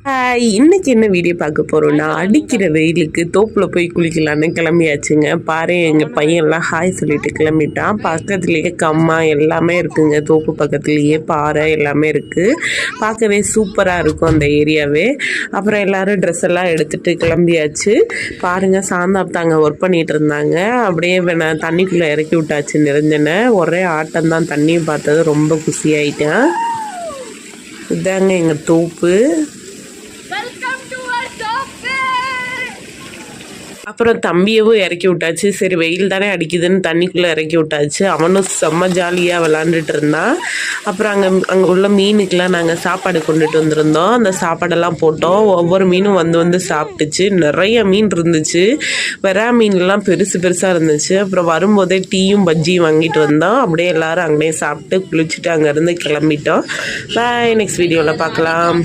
இன்னைக்கு என்ன வீடியோ பார்க்க போகிறோன்னா, அடிக்கிற வெயிலுக்கு தோப்பில் போய் குளிக்கலான்னு கிளம்பியாச்சுங்க. பாரு எங்கள் பையன்லாம் ஹாய் சொல்லிட்டு கிளம்பிட்டான். பக்கத்துலேயே கம்மா எல்லாமே இருக்குங்க. தோப்பு பக்கத்துலேயே பாறை எல்லாமே இருக்குது. பார்க்கவே சூப்பராக இருக்கும் அந்த ஏரியாவே. அப்புறம் எல்லோரும் ட்ரெஸ் எல்லாம் எடுத்துகிட்டு கிளம்பியாச்சு. பாருங்கள் சாந்தாப்தாங்க ஒர்க் பண்ணிகிட்டு இருந்தாங்க. அப்படியே நான் தண்ணிக்குள்ளே இறக்கி விட்டாச்சு நிரஞ்சனை. ஒரே ஆட்டம் தான். தண்ணியை பார்த்தது ரொம்ப குசியாயிட்டேன். இதாங்க எங்கள் தோப்பு. அப்புறம் தம்பியவும் இறக்கி விட்டாச்சு. சரி வெயில் தானே அடிக்குதுன்னு தண்ணிக்குள்ளே இறக்கி விட்டாச்சு. அவனும் செம்ம ஜாலியாக விளாண்டுட்டு இருந்தான். அப்புறம் அங்கே உள்ள மீனுக்கெலாம் நாங்கள் சாப்பாடு கொண்டுட்டு வந்திருந்தோம். அந்த சாப்பாடெல்லாம் போட்டோம். ஒவ்வொரு மீனும் வந்து சாப்பிட்டுச்சு. நிறைய மீன் இருந்துச்சு. வெறா மீன்லாம் பெருசாக இருந்துச்சு. அப்புறம் வரும்போதே டீயும் பஜ்ஜியும் வாங்கிட்டு வந்தோம். அப்படியே எல்லோரும் அங்கேயே சாப்பிட்டு குளிச்சுட்டு அங்கேருந்து கிளம்பிட்டோம். பாய், நெக்ஸ்ட் வீடியோவில் பார்க்கலாம்.